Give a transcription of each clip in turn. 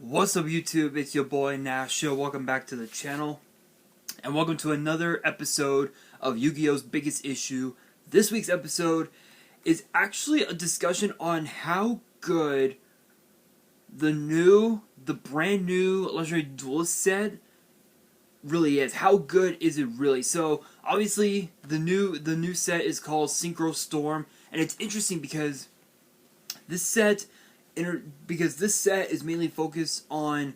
What's up YouTube, it's your boy Nash. Welcome back to the channel, and welcome to another episode of Yu-Gi-Oh's Biggest Issue. This week's episode is actually a discussion on how good the brand new Legendary Duelist set really is. How good is it really? So obviously the new set is called Synchro Storm, and it's interesting because this set is mainly focused on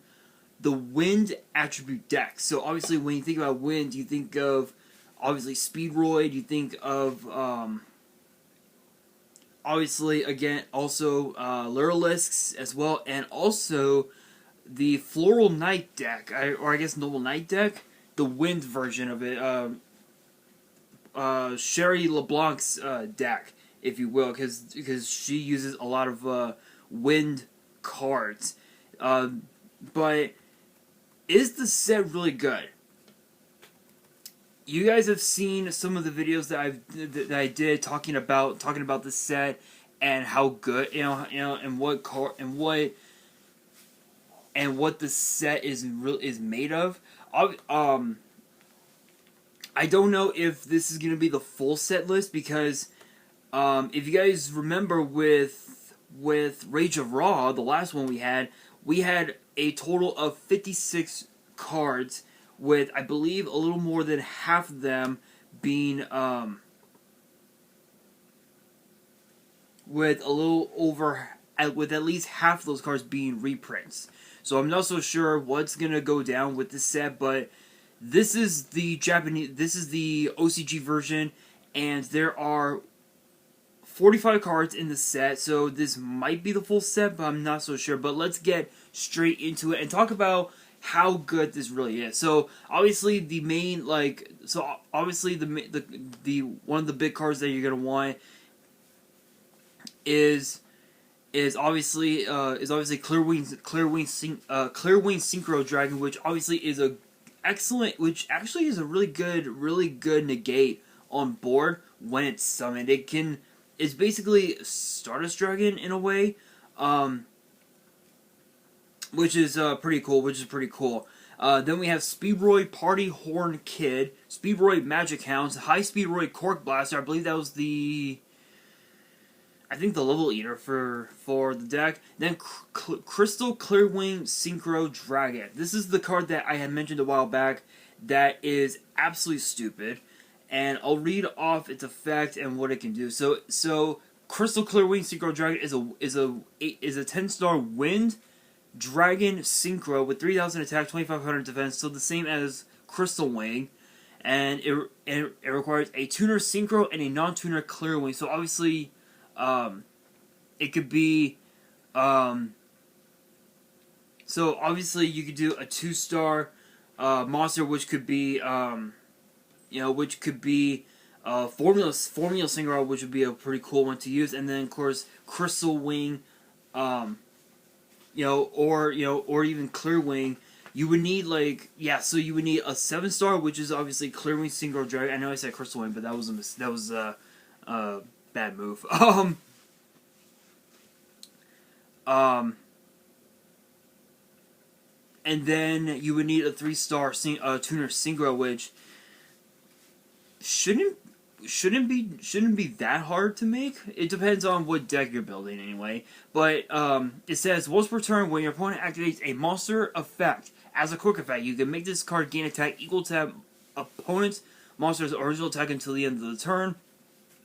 the wind attribute deck. So obviously when you think about wind, you think of obviously Speedroid, you think of obviously again also Luralisks as well, and also the Floral Knight deck, or I guess Noble Knight deck, the wind version of it, Sherry LeBlanc's deck, if you will, because she uses a lot of wind cards. But is the set really good? You guys have seen some of the videos that I did talking about the set and how good, and what the set is made of. I don't know if this is gonna be the full set list, because if you guys remember with Rage of Raw, the last one we had a total of 56 cards, with I believe a little more than half of them being with at least half of those cards being reprints. So I'm not so sure what's gonna go down with this set, but this is the OCG version, and there are 45 cards in the set, so this might be the full set, but I'm not so sure. But let's get straight into it and talk about how good this really is. So obviously the one of the big cards that you're gonna want is obviously Clear Wing Synchro Dragon, which obviously is which actually is a really good negate on board when it's summoned. It's basically Stardust Dragon in a way, which is pretty cool. Then we have Speedroid Party Horn Kid, Speedroid Magic Hounds, High Speedroid Cork Blaster. I believe that was the level eater for the deck. Then Crystal Clearwing Synchro Dragon. This is the card that I had mentioned a while back that is absolutely stupid, and I'll read off its effect and what it can do. So Crystal Clearwing Synchro Dragon is a 10-star wind dragon synchro with 3,000 attack, 2,500 defense, so the same as Crystal Wing, and it requires a tuner synchro and a non-tuner clear wing. So obviously it could be so obviously you could do a 2-star monster, which could be Formula Synchro, which would be a pretty cool one to use, and then of course Crystal Wing, or even Clear Wing. You would need so you would need a 7-star, which is obviously Clear Wing Synchro Dragon. I know I said Crystal Wing, but that was a bad move. And then you would need a 3-star tuner synchro, which shouldn't be that hard to make. It depends on what deck you're building anyway. But it says once per turn, when your opponent activates a monster effect as a quick effect, you can make this card gain attack equal to opponent's monster's original attack until the end of the turn.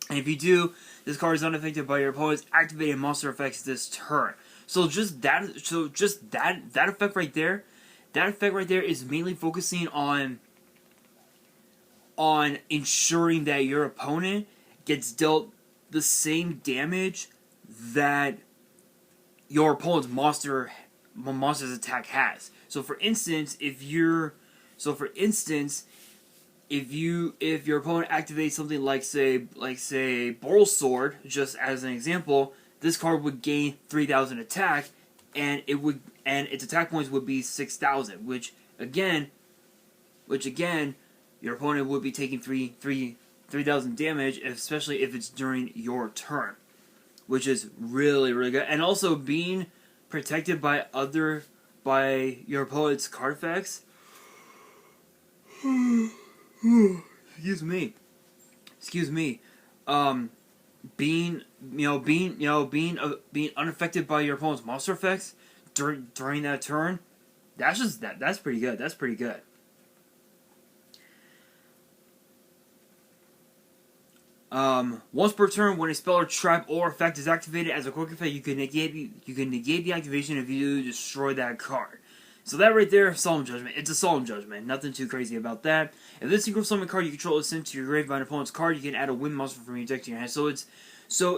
And if you do, this card is unaffected by your opponent's activated monster effects this turn. So just that effect right there. That effect right there is mainly focusing on ensuring that your opponent gets dealt the same damage that your opponent's monster's attack has. So for instance, if your opponent activates something like say Boral Sword, just as an example, this card would gain 3,000 attack, and its attack points would be 6,000, which again, your opponent would be taking 3,000 damage, especially if it's during your turn, which is really good. And also being protected by other by your opponent's card effects. Excuse me. Being unaffected by your opponent's monster effects during that turn. That's pretty good. That's pretty good. Once per turn, when a spell or trap or effect is activated as a quick effect, you can negate the activation if you destroy that card. So that right there, Solemn Judgment. It's a Solemn Judgment. Nothing too crazy about that. If this Synchro Storm card you control is sent to your grave by an opponent's card, you can add a wind monster from your deck to your hand. So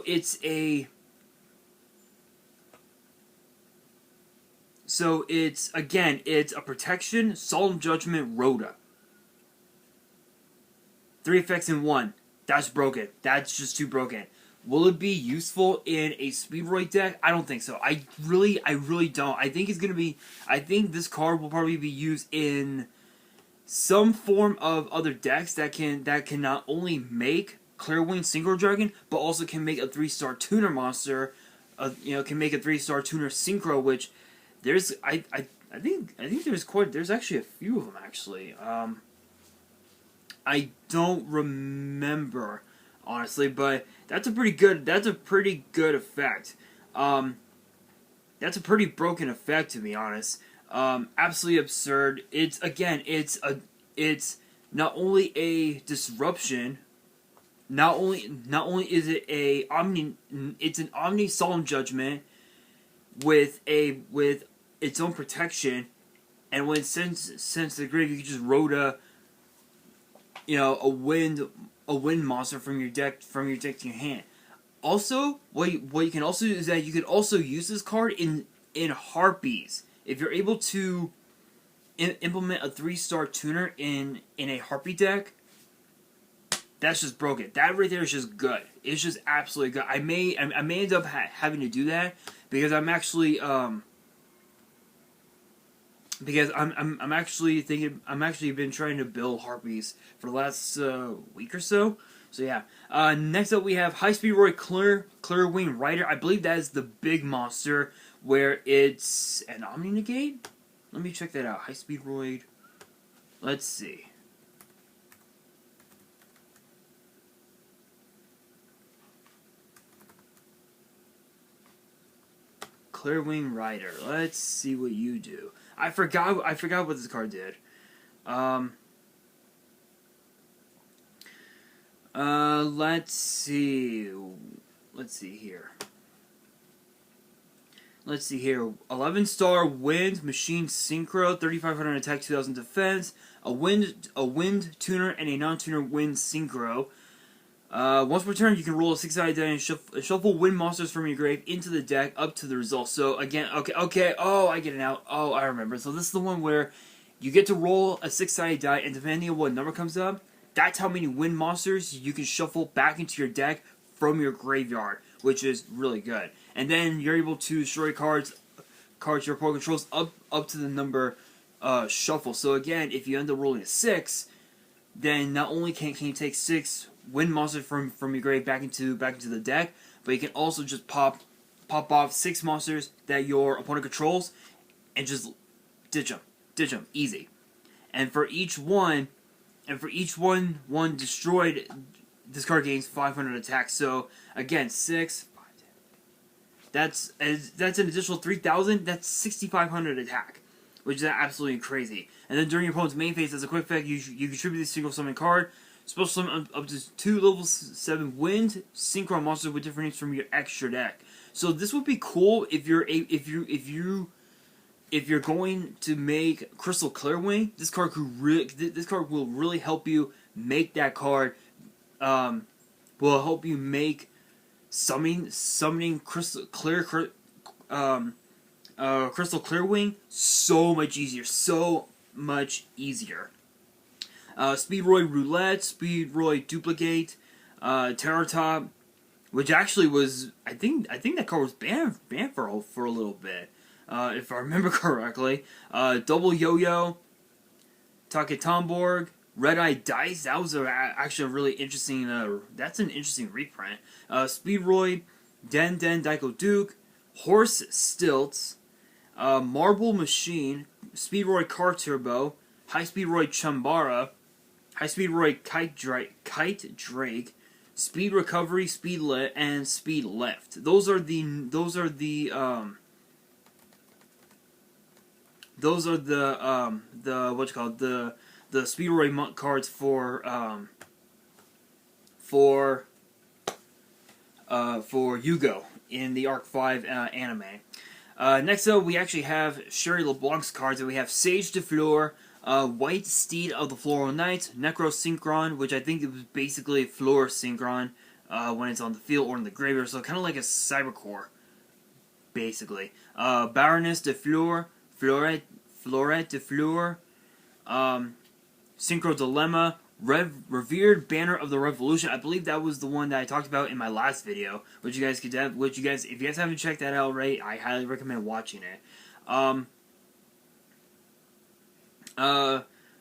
it's a protection, Solemn Judgment, Rhoda. 3 effects in 1. That's broken. That's just too broken. Will it be useful in a Speedroid deck? I don't think so. I really don't. I think this card will probably be used in some form of other decks that can not only make Clearwing Synchro Dragon, but also can make a 3-star tuner monster. Can make a 3-star tuner Synchro, which there's I think there's actually a few of them actually. I don't remember honestly, but that's a pretty good effect. That's a pretty broken effect, to be honest. Absolutely absurd. It's not only a disruption. Not only is it it's an Omni Solemn Judgment with its own protection, and when since the grave, you can just Rhoda, a wind monster from your deck to your hand. Also, what you can also do is that you can also use this card in Harpies. If you're able to implement a 3-star tuner in a Harpy deck, that's just broken. That right there is just good. It's just absolutely good. I may end up having to do that because I'm actually I'm actually been trying to build Harpies for the last week or so. So yeah. Next up we have High Speed Roy Clearwing Rider. I believe that is the big monster where it's an Omni Negate. Let me check that out. High Speed Roy. Let's see. Clearwing Rider. Let's see what you do. I forgot what this card did. Let's see. Let's see here. 11-star Wind Machine Synchro, 3,500 attack, 2,000 defense. A wind tuner and a non-tuner Wind Synchro. Once per turn, you can roll a 6-sided die and shuffle wind monsters from your grave into the deck up to the result. So again, okay. Oh, I get it now. Oh, I remember. So this is the one where you get to roll a 6-sided die, and depending on what number comes up, that's how many wind monsters you can shuffle back into your deck from your graveyard, which is really good. And then you're able to destroy cards your opponent controls up to the number shuffle. So again, if you end up rolling a 6, then not only can you take 6 wind monsters from your grave back into the deck, but you can also just pop off 6 monsters that your opponent controls and just ditch them, easy. And for each one destroyed, this card gains 500 attack. So again, 6, 5, 10. That's an additional 3,000. That's 6,500 attack, which is absolutely crazy. And then during your opponent's main phase, as a quick effect, you contribute this single summon card. Special summon up to 2 level 7 wind synchro monsters with different names from your extra deck. So this would be cool if you're going to make Crystal Clearwing. This card will really help you make that card. Will help you make summoning Crystal Clearwing so much easier. Speedroid Roulette, Speedroid Duplicate, Terror Top, which actually was I think that card was banned for a little bit, if I remember correctly. Double Yo-Yo, Taketomborg, Red Eye Dice. That was actually a really interesting. That's an interesting reprint. Speedroid, Den Daiko Duke, Horse Stilts, Marble Machine, Speedroy Car Turbo, High Speed Roy Chumbara, High Speed Roy Kite Drake, Speed Recovery, Speed Lit, and Speed Lift. Those are the what you call it, the Speedroy monk cards for Yu-Gi-Oh in the Arc 5 anime. Next up, we actually have Sherry LeBlanc's cards, and we have Sage de Fleur, White Steed of the Floral Knight, Necro Synchron, which I think it was basically Floor Synchron when it's on the field or in the graveyard, so kind of like a Cybercore, basically. Baroness de Fleur, Florette de Fleur, Synchro Dilemma, Revered Banner of the Revolution. I believe that was the one that I talked about in my last video, if you guys haven't checked that out, right, I highly recommend watching it.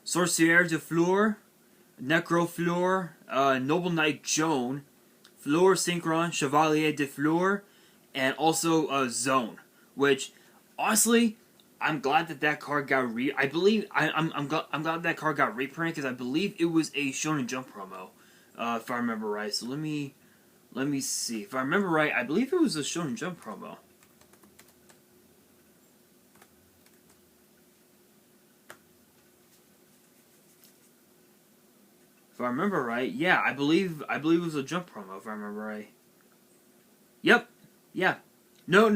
Sorcière de Fleur, Necro Fleur, Noble Knight Joan, Fleur Synchron, Chevalier de Fleur, and also Zone, which honestly, I'm glad that card got I'm glad that card got reprinted, because I believe it was a Shonen Jump promo, if I remember right. So let me see. If I remember right, I believe it was a Shonen Jump promo. If I remember right, yeah, I believe it was a Jump promo. If I remember right. Yep. Yeah. No. It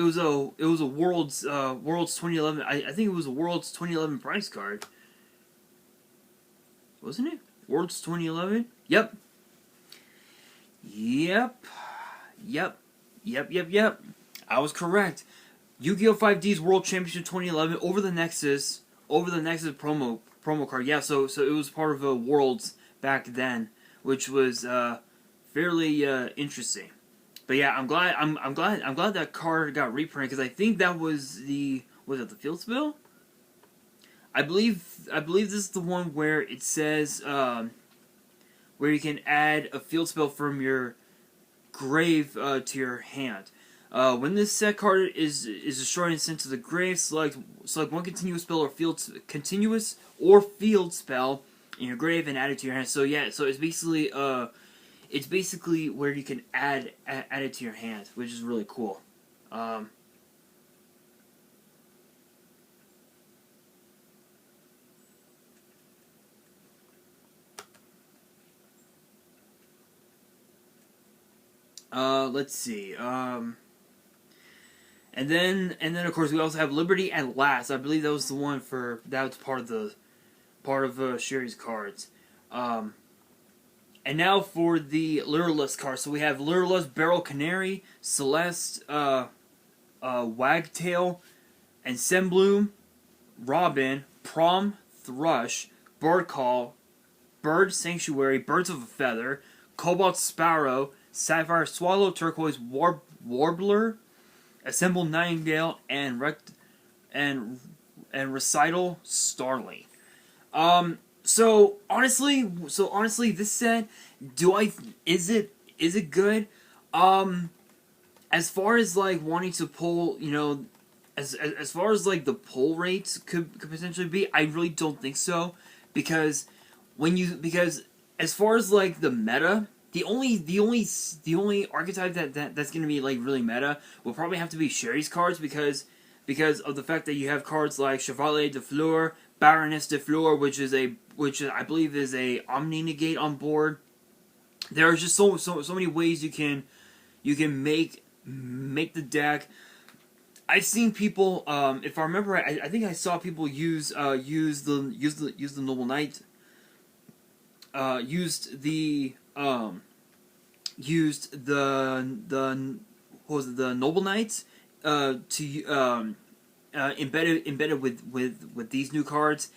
was a Worlds 2011. I think it was a Worlds 2011 prize card. Wasn't it? Worlds 2011? Yep. I was correct. Yu-Gi-Oh! 5D's World Championship 2011 over the Nexus promo card. Yeah, so it was part of a Worlds back then, which was fairly interesting. But yeah, I'm glad that card got reprinted, because I think that was the field spell? I believe this is the one where it says where you can add a field spell from your grave to your hand. When this set card is destroyed and sent to the grave, select one continuous field spell in your grave and add it to your hand. So yeah, so it's basically where you can add it to your hand, which is really cool. Let's see. And then of course we also have Liberty at Last. I believe that was the one that was part of Sherry's cards. And now for the Lureless cards. So we have Lureless, Beryl Canary, Celeste, Wagtail, and Sembloom, Robin, Prom, Thrush, Bird Call, Bird Sanctuary, Birds of a Feather, Cobalt Sparrow, Sapphire Swallow, Turquoise Warbler, Assemble Nightingale, and Recital Starling. So honestly, this set, is it good? As far as like wanting to pull, as far as like the pull rates could potentially be, I really don't think so, because as far as like the meta, the only archetype that's gonna be like really meta will probably have to be Sherry's cards, because of the fact that you have cards like Chevalier de Fleur, Baroness de Fleur, which I believe is a Omni Negate on board. There are just so many ways you can make the deck. I've seen people, if I remember right, I think I saw people use the Noble Knight, used the Noble Knights to embedded with these new cards.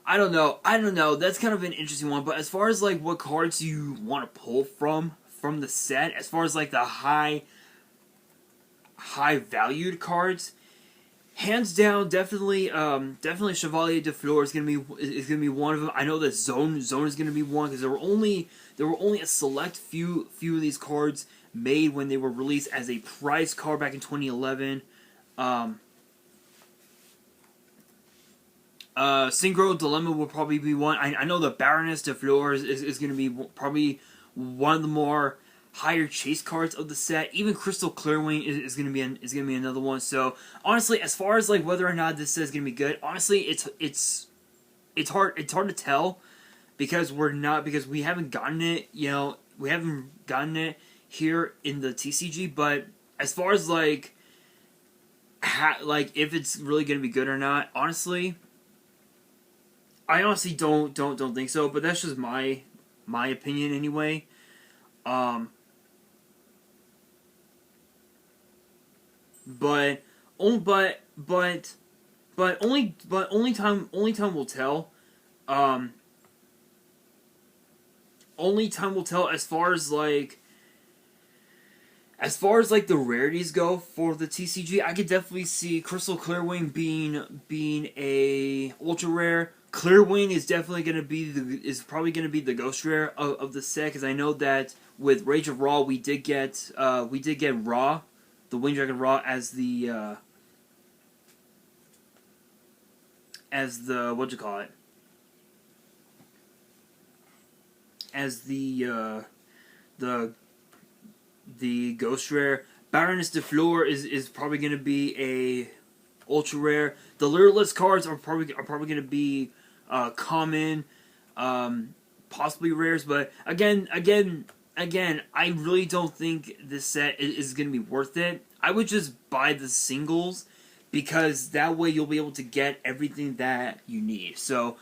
I don't know. That's kind of an interesting one. But as far as like what cards you want to pull from the set, as far as like the high valued cards, hands down, definitely Chevalier de Fleur is gonna be one of them. I know that Zone is gonna be one, because there were only a select few of these cards made when they were released as a prize card back in 2011. Synchro Dilemma will probably be one. I know the Baroness de Fleur is going to be probably one of the more higher chase cards of the set. Even Crystal Clearwing is going to be another one. So honestly, as far as like whether or not this set is going to be good, honestly, it's hard to tell because we haven't gotten it. We haven't gotten it here in the TCG. But as far as like if it's really going to be good or not, honestly, I honestly don't think so. But that's just my opinion anyway. But only time will tell. Only time will tell as far as like the rarities go for the TCG. I could definitely see Crystal Clearwing being a ultra rare. Clearwing is definitely probably gonna be the ghost rare of the set, because I know that with Rage of Ra we did get Ra, the Winged Dragon Ra, as the what'd you call it? As the ghost rare. Baroness de Fleur is probably gonna be a ultra rare. The Lureless cards are probably gonna be common, possibly rares. But again, I really don't think this set is gonna be worth it. I would just buy the singles, because that way you'll be able to get everything that you need. So,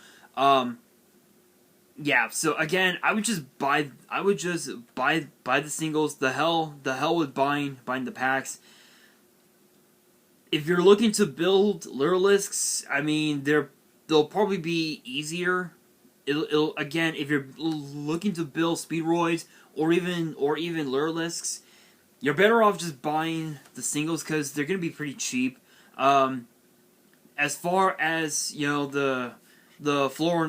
yeah. So again, I would just buy the singles. The hell with buying the packs. If you're looking to build Lurlisks, I mean they'll probably be easier. It'll again, if you're looking to build Speedroids or even Lurlisks, you're better off just buying the singles, because they're gonna be pretty cheap. As far as the floor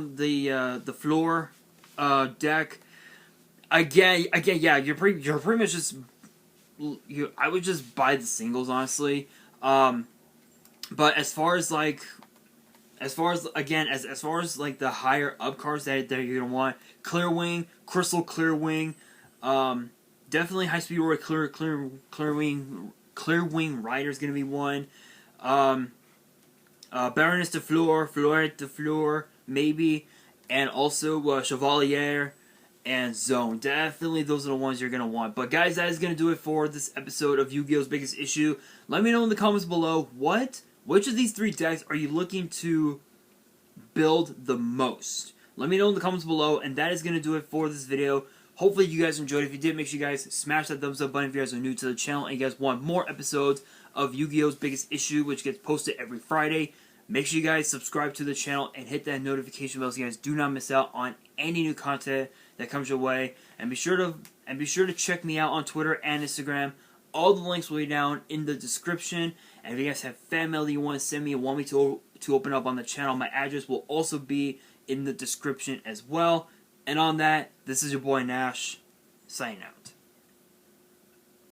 deck, again, yeah, you're pretty much just I would just buy the singles, honestly. But as far as like the higher up cards that you're gonna want, Clearwing, Crystal Clearwing, definitely High Speed Roy Clearwing Rider is gonna be one. Baroness de Fleur, Fleurette de Fleur, maybe, and also Chevalier and Zone. Definitely those are the ones you're going to want. But guys, that is going to do it for this episode of Yu-Gi-Oh's Biggest Issue. Let me know in the comments below, which of these three decks are you looking to build the most? Let me know in the comments below, and that is going to do it for this video. Hopefully you guys enjoyed. If you did, make sure you guys smash that thumbs up button if you guys are new to the channel and you guys want more episodes of Yu-Gi-Oh's Biggest Issue, which gets posted every Friday. Make sure you guys subscribe to the channel and hit that notification bell so you guys do not miss out on any new content that comes your way. And be sure to check me out on Twitter and Instagram. All the links will be down in the description. And if you guys have fan mail that you want to send me and want me to open up on the channel, my address will also be in the description as well. And on that, this is your boy Nash, signing out.